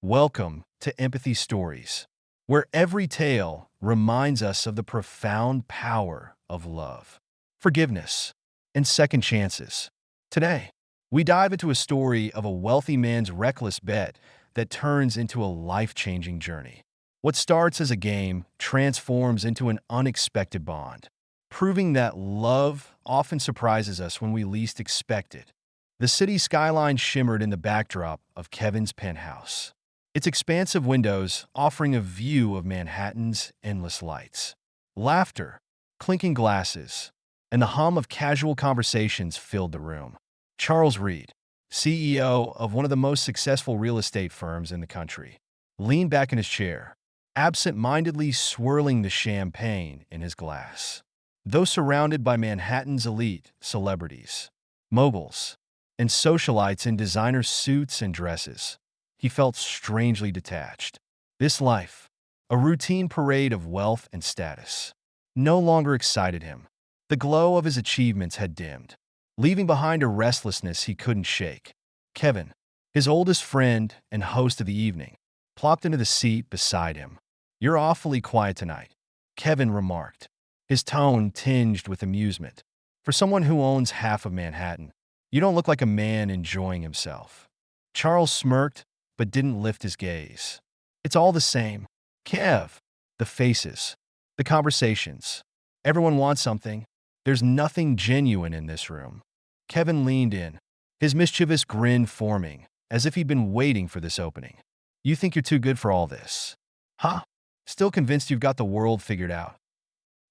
Welcome to Empathy Stories, where every tale reminds us of the profound power of love, forgiveness, and second chances. Today, we dive into a story of a wealthy man's reckless bet that turns into a life-changing journey. What starts as a game transforms into an unexpected bond, proving that love often surprises us when we least expect it. The city skyline shimmered in the backdrop of Kevin's penthouse, its expansive windows offering a view of Manhattan's endless lights. Laughter, clinking glasses, and the hum of casual conversations filled the room. Charles Reed, CEO of one of the most successful real estate firms in the country, leaned back in his chair, absent-mindedly swirling the champagne in his glass. Though surrounded by Manhattan's elite celebrities, moguls, and socialites in designer suits and dresses, he felt strangely detached. This life, a routine parade of wealth and status, no longer excited him. The glow of his achievements had dimmed, leaving behind a restlessness he couldn't shake. Kevin, his oldest friend and host of the evening, plopped into the seat beside him. "You're awfully quiet tonight," Kevin remarked, his tone tinged with amusement. "For someone who owns half of Manhattan, you don't look like a man enjoying himself." Charles smirked, but didn't lift his gaze. "It's all the same, Kev. The faces, the conversations. Everyone wants something. There's nothing genuine in this room." Kevin leaned in, his mischievous grin forming, as if he'd been waiting for this opening. "You think you're too good for all this? Huh? Still convinced you've got the world figured out?"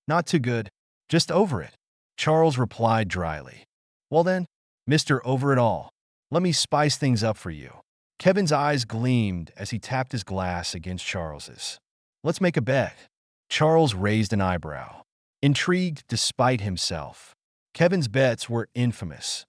"Not too good, just over it," Charles replied dryly. "Well then, Mr. Over It All, let me spice things up for you." Kevin's eyes gleamed as he tapped his glass against Charles's. "Let's make a bet." Charles raised an eyebrow, intrigued despite himself. Kevin's bets were infamous,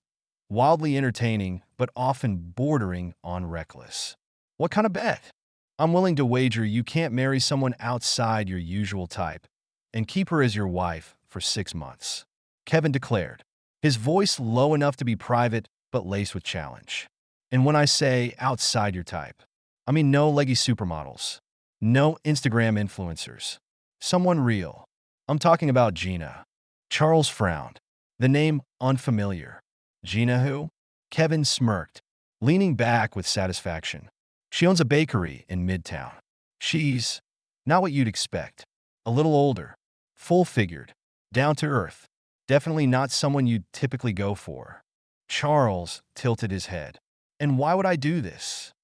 wildly entertaining, but often bordering on reckless. "What kind of bet?" "I'm willing to wager you can't marry someone outside your usual type and keep her as your wife for 6 months," Kevin declared, his voice low enough to be private but laced with challenge. "And when I say outside your type, I mean no leggy supermodels, no Instagram influencers. Someone real. I'm talking about Gina." Charles frowned, the name unfamiliar. "Gina who?" Kevin smirked, leaning back with satisfaction. "She owns a bakery in Midtown. She's not what you'd expect. A little older, full-figured, down to earth. Definitely not someone you'd typically go for." Charles tilted his head. "And why would I do this?"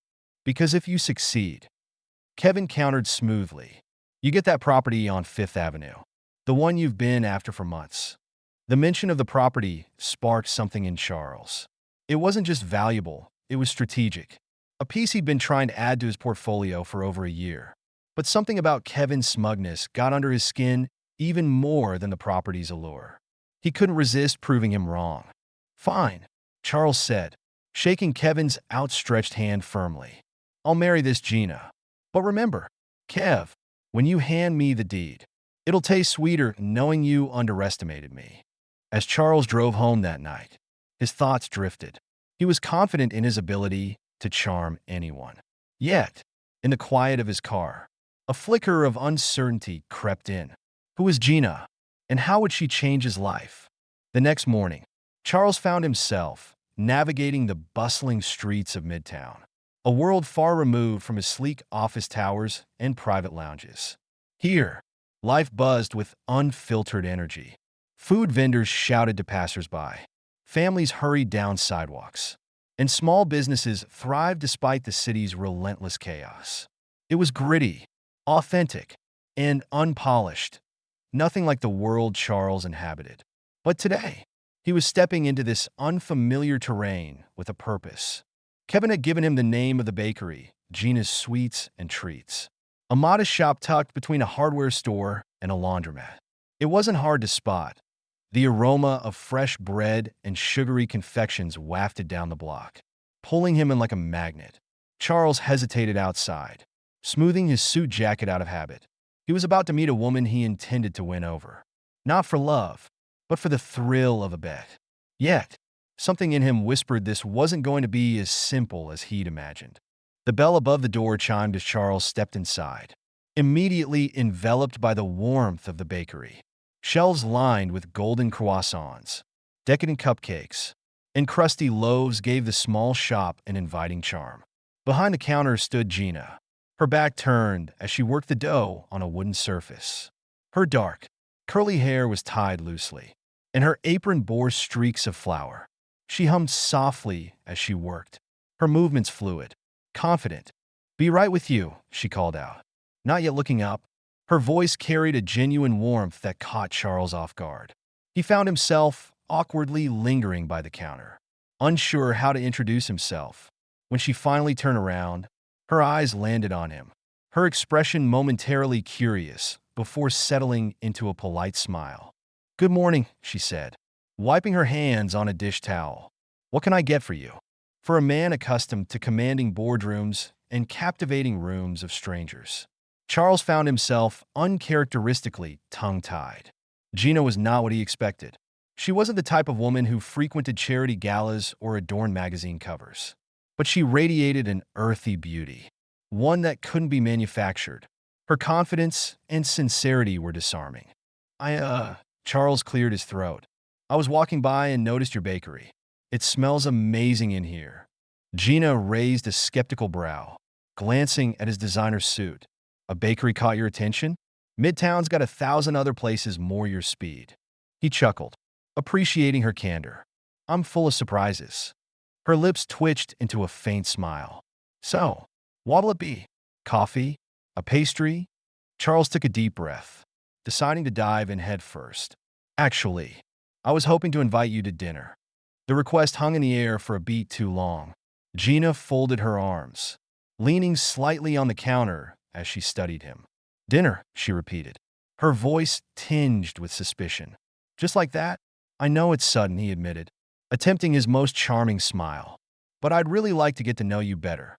"Because if you succeed," Kevin countered smoothly, "you get that property on Fifth Avenue, the one you've been after for months." The mention of the property sparked something in Charles. It wasn't just valuable, it was strategic. A piece he'd been trying to add to his portfolio for over a year. But something about Kevin's smugness got under his skin even more than the property's allure. He couldn't resist proving him wrong. "Fine," Charles said, shaking Kevin's outstretched hand firmly. "I'll marry this Gina. But remember, Kev, when you hand me the deed, it'll taste sweeter knowing you underestimated me." As Charles drove home that night, his thoughts drifted. He was confident in his ability to charm anyone. Yet, in the quiet of his car, a flicker of uncertainty crept in. Who was Gina, and how would she change his life? The next morning, Charles found himself navigating the bustling streets of Midtown, a world far removed from his sleek office towers and private lounges. Here, life buzzed with unfiltered energy. Food vendors shouted to passersby, families hurried down sidewalks, and small businesses thrived despite the city's relentless chaos. It was gritty, authentic, and unpolished, nothing like the world Charles inhabited. But today, he was stepping into this unfamiliar terrain with a purpose. Kevin had given him the name of the bakery, Gina's Sweets and Treats, a modest shop tucked between a hardware store and a laundromat. It wasn't hard to spot. The aroma of fresh bread and sugary confections wafted down the block, pulling him in like a magnet. Charles hesitated outside, smoothing his suit jacket out of habit. He was about to meet a woman he intended to win over. Not for love, but for the thrill of a bet. Yet, something in him whispered this wasn't going to be as simple as he'd imagined. The bell above the door chimed as Charles stepped inside, immediately enveloped by the warmth of the bakery. Shelves lined with golden croissants, decadent cupcakes, and crusty loaves gave the small shop an inviting charm. Behind the counter stood Gina, her back turned as she worked the dough on a wooden surface. Her dark, curly hair was tied loosely, and her apron bore streaks of flour. She hummed softly as she worked, her movements fluid, confident. "Be right with you," she called out, not yet looking up. Her voice carried a genuine warmth that caught Charles off guard. He found himself awkwardly lingering by the counter, unsure how to introduce himself. When she finally turned around, her eyes landed on him, her expression momentarily curious before settling into a polite smile. "Good morning," she said, wiping her hands on a dish towel. "What can I get for you?" For a man accustomed to commanding boardrooms and captivating rooms of strangers, Charles found himself uncharacteristically tongue-tied. Gina was not what he expected. She wasn't the type of woman who frequented charity galas or adorned magazine covers. But she radiated an earthy beauty, one that couldn't be manufactured. Her confidence and sincerity were disarming. Charles cleared his throat. "I was walking by and noticed your bakery. It smells amazing in here." Gina raised a skeptical brow, glancing at his designer suit. "A bakery caught your attention? Midtown's got 1,000 other places more your speed." He chuckled, appreciating her candor. "I'm full of surprises." Her lips twitched into a faint smile. "So, what'll it be? Coffee? A pastry?" Charles took a deep breath, deciding to dive in head first. "Actually, I was hoping to invite you to dinner." The request hung in the air for a beat too long. Gina folded her arms, leaning slightly on the counter as she studied him. "Dinner," she repeated, her voice tinged with suspicion. "Just like that? I know it's sudden," he admitted, attempting his most charming smile. "But I'd really like to get to know you better."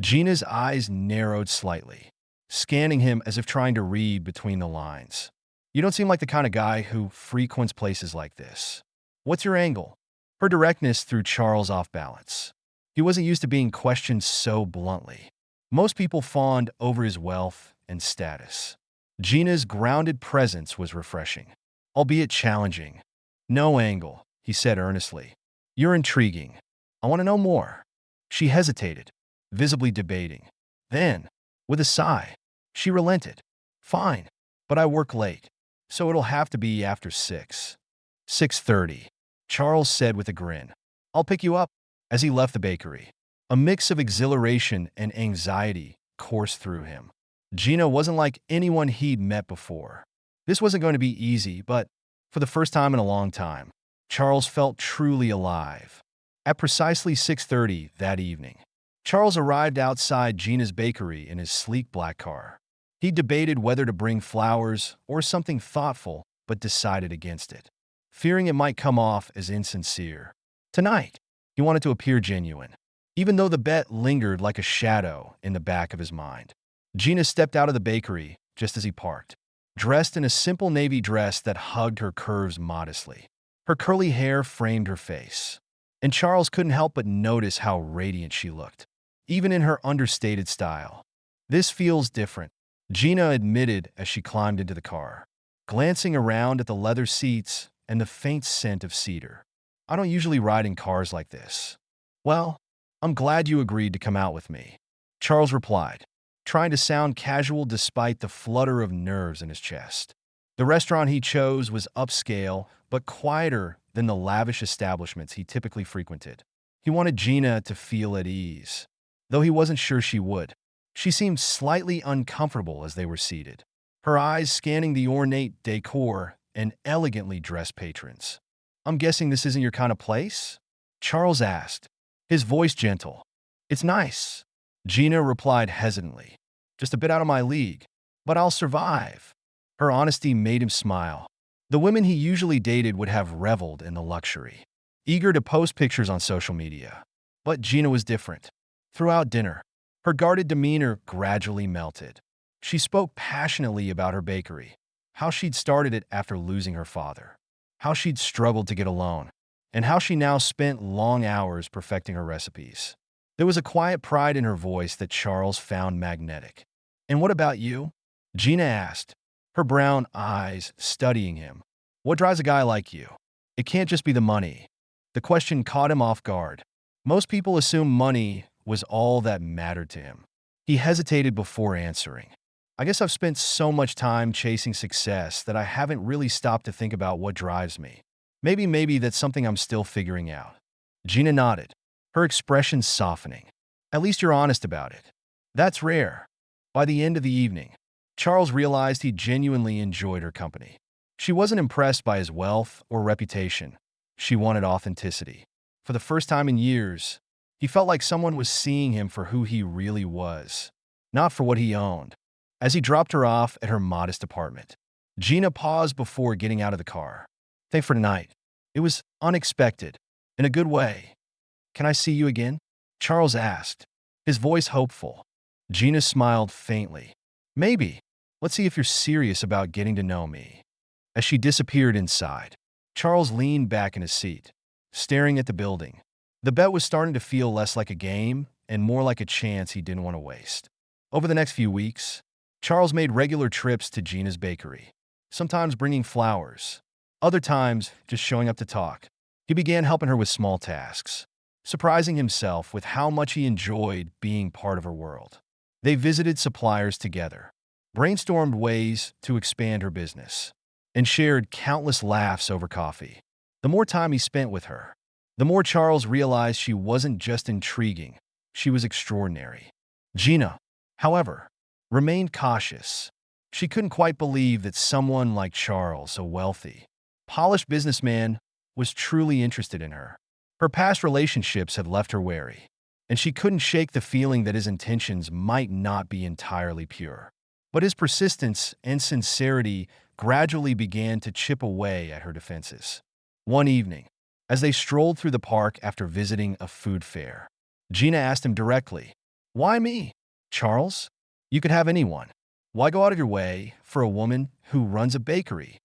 Gina's eyes narrowed slightly, scanning him as if trying to read between the lines. "You don't seem like the kind of guy who frequents places like this. What's your angle?" Her directness threw Charles off balance. He wasn't used to being questioned so bluntly. Most people fawned over his wealth and status. Gina's grounded presence was refreshing, albeit challenging. "No angle," he said earnestly. "You're intriguing. I want to know more." She hesitated, visibly debating. Then, with a sigh, she relented. "Fine, but I work late, so it'll have to be after 6. 6:30, Charles said with a grin. "I'll pick you up." As he left the bakery, a mix of exhilaration and anxiety coursed through him. Gina wasn't like anyone he'd met before. This wasn't going to be easy, but for the first time in a long time, Charles felt truly alive. At precisely 6:30 that evening, Charles arrived outside Gina's bakery in his sleek black car. He debated whether to bring flowers or something thoughtful, but decided against it, fearing it might come off as insincere. Tonight, he wanted to appear genuine, even though the bet lingered like a shadow in the back of his mind. Gina stepped out of the bakery just as he parked, dressed in a simple navy dress that hugged her curves modestly. Her curly hair framed her face, and Charles couldn't help but notice how radiant she looked, even in her understated style. "This feels different," Gina admitted as she climbed into the car, glancing around at the leather seats and the faint scent of cedar. "I don't usually ride in cars like this." "Well, I'm glad you agreed to come out with me," Charles replied, trying to sound casual despite the flutter of nerves in his chest. The restaurant he chose was upscale, but quieter than the lavish establishments he typically frequented. He wanted Gina to feel at ease, though he wasn't sure she would. She seemed slightly uncomfortable as they were seated, her eyes scanning the ornate decor and elegantly dressed patrons. "I'm guessing this isn't your kind of place?" Charles asked, his voice gentle. "It's nice," Gina replied hesitantly. "Just a bit out of my league, but I'll survive." Her honesty made him smile. The women he usually dated would have reveled in the luxury, eager to post pictures on social media. But Gina was different. Throughout dinner, her guarded demeanor gradually melted. She spoke passionately about her bakery, how she'd started it after losing her father, how she'd struggled to get a loan, and how she now spent long hours perfecting her recipes. There was a quiet pride in her voice that Charles found magnetic. "And what about you?" Gina asked, her brown eyes studying him. "What drives a guy like you? It can't just be the money." The question caught him off guard. Most people assume money was all that mattered to him. He hesitated before answering. "I guess I've spent so much time chasing success that I haven't really stopped to think about what drives me. Maybe that's something I'm still figuring out." Gina nodded, her expression softening. "At least you're honest about it. That's rare." By the end of the evening, Charles realized he genuinely enjoyed her company. She wasn't impressed by his wealth or reputation. She wanted authenticity. For the first time in years, he felt like someone was seeing him for who he really was, not for what he owned. As he dropped her off at her modest apartment, Gina paused before getting out of the car. "Thanks for tonight. It was unexpected, in a good way. Can I see you again?" Charles asked, his voice hopeful. Gina smiled faintly. "Maybe. Let's see if you're serious about getting to know me." As she disappeared inside, Charles leaned back in his seat, staring at the building. The bet was starting to feel less like a game and more like a chance he didn't want to waste. Over the next few weeks, Charles made regular trips to Gina's bakery, sometimes bringing flowers, other times just showing up to talk. He began helping her with small tasks, surprising himself with how much he enjoyed being part of her world. They visited suppliers together, brainstormed ways to expand her business, and shared countless laughs over coffee. The more time he spent with her, the more Charles realized she wasn't just intriguing, she was extraordinary. Gina, however, remained cautious. She couldn't quite believe that someone like Charles, a wealthy, polished businessman, was truly interested in her. Her past relationships had left her wary, and she couldn't shake the feeling that his intentions might not be entirely pure. But his persistence and sincerity gradually began to chip away at her defenses. One evening, as they strolled through the park after visiting a food fair, Gina asked him directly, "Why me, Charles? You could have anyone. Why go out of your way for a woman who runs a bakery?"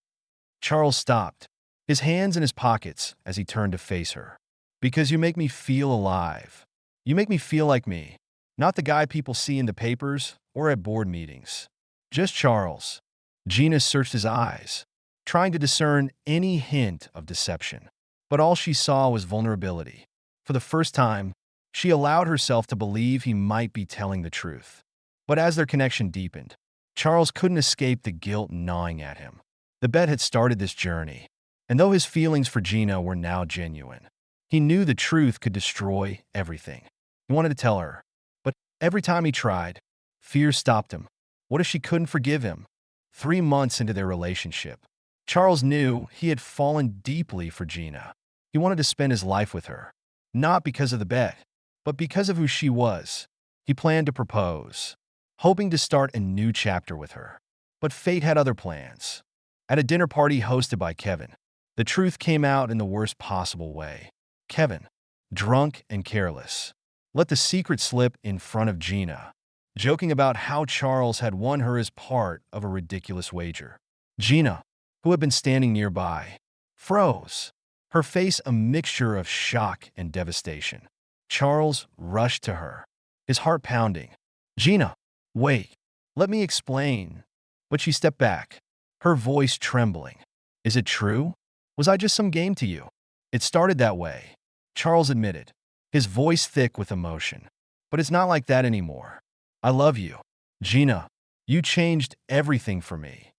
Charles stopped, his hands in his pockets as he turned to face her. "Because you make me feel alive. You make me feel like me, not the guy people see in the papers or at board meetings. Just Charles." Gina searched his eyes, trying to discern any hint of deception. But all she saw was vulnerability. For the first time, she allowed herself to believe he might be telling the truth. But as their connection deepened, Charles couldn't escape the guilt gnawing at him. The bet had started this journey, and though his feelings for Gina were now genuine, he knew the truth could destroy everything. He wanted to tell her, but every time he tried, fear stopped him. What if she couldn't forgive him? 3 months into their relationship, Charles knew he had fallen deeply for Gina. He wanted to spend his life with her, not because of the bet, but because of who she was. He planned to propose, hoping to start a new chapter with her. But fate had other plans. At a dinner party hosted by Kevin, the truth came out in the worst possible way. Kevin, drunk and careless, let the secret slip in front of Gina, joking about how Charles had won her as part of a ridiculous wager. Gina, who had been standing nearby, froze, her face a mixture of shock and devastation. Charles rushed to her, his heart pounding. "Gina, wait, let me explain." But she stepped back, her voice trembling. "Is it true? Was I just some game to you?" "It started that way," Charles admitted, his voice thick with emotion. "But it's not like that anymore. I love you. Gina, you changed everything for me."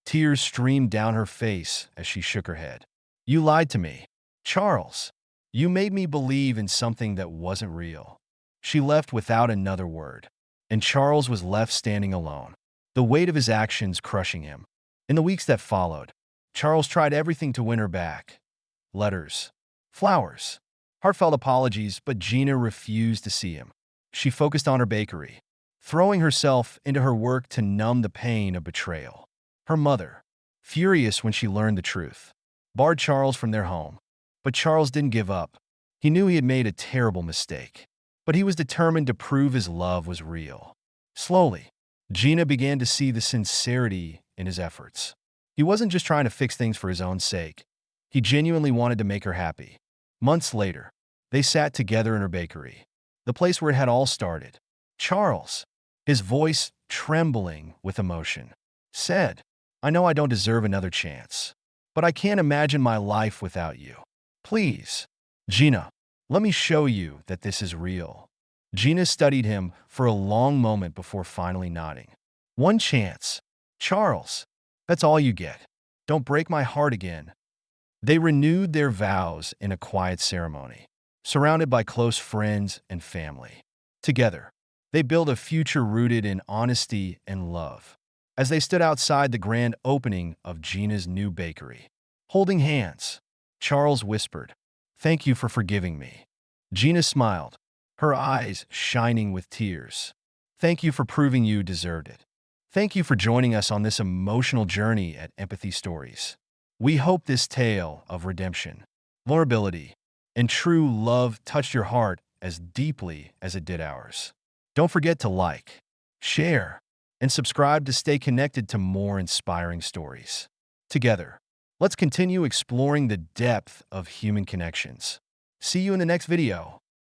Tears streamed down her face as she shook her head. "You lied to me, Charles. You made me believe in something that wasn't real." She left without another word, and Charles was left standing alone, the weight of his actions crushing him. In the weeks that followed, Charles tried everything to win her back. Letters, flowers, heartfelt apologies, but Gina refused to see him. She focused on her bakery, throwing herself into her work to numb the pain of betrayal. Her mother, furious when she learned the truth, barred Charles from their home. But Charles didn't give up. He knew he had made a terrible mistake, but he was determined to prove his love was real. Slowly, Gina began to see the sincerity in his efforts. He wasn't just trying to fix things for his own sake. He genuinely wanted to make her happy. Months later, they sat together in her bakery, the place where it had all started. Charles, his voice trembling with emotion, said, "I know I don't deserve another chance, but I can't imagine my life without you. Please, Gina, let me show you that this is real." Gina studied him for a long moment before finally nodding. "One chance. Charles, that's all you get. Don't break my heart again." They renewed their vows in a quiet ceremony, surrounded by close friends and family. Together, they built a future rooted in honesty and love. As they stood outside the grand opening of Gina's new bakery, holding hands, Charles whispered, "Thank you for forgiving me." Gina smiled, her eyes shining with tears. "Thank you for proving you deserved it. Thank you for joining us on this emotional journey at Empathy Stories. We hope this tale of redemption, vulnerability, and true love touched your heart as deeply as it did ours. Don't forget to like, share, and subscribe to stay connected to more inspiring stories. Together, let's continue exploring the depth of human connections. See you in the next video.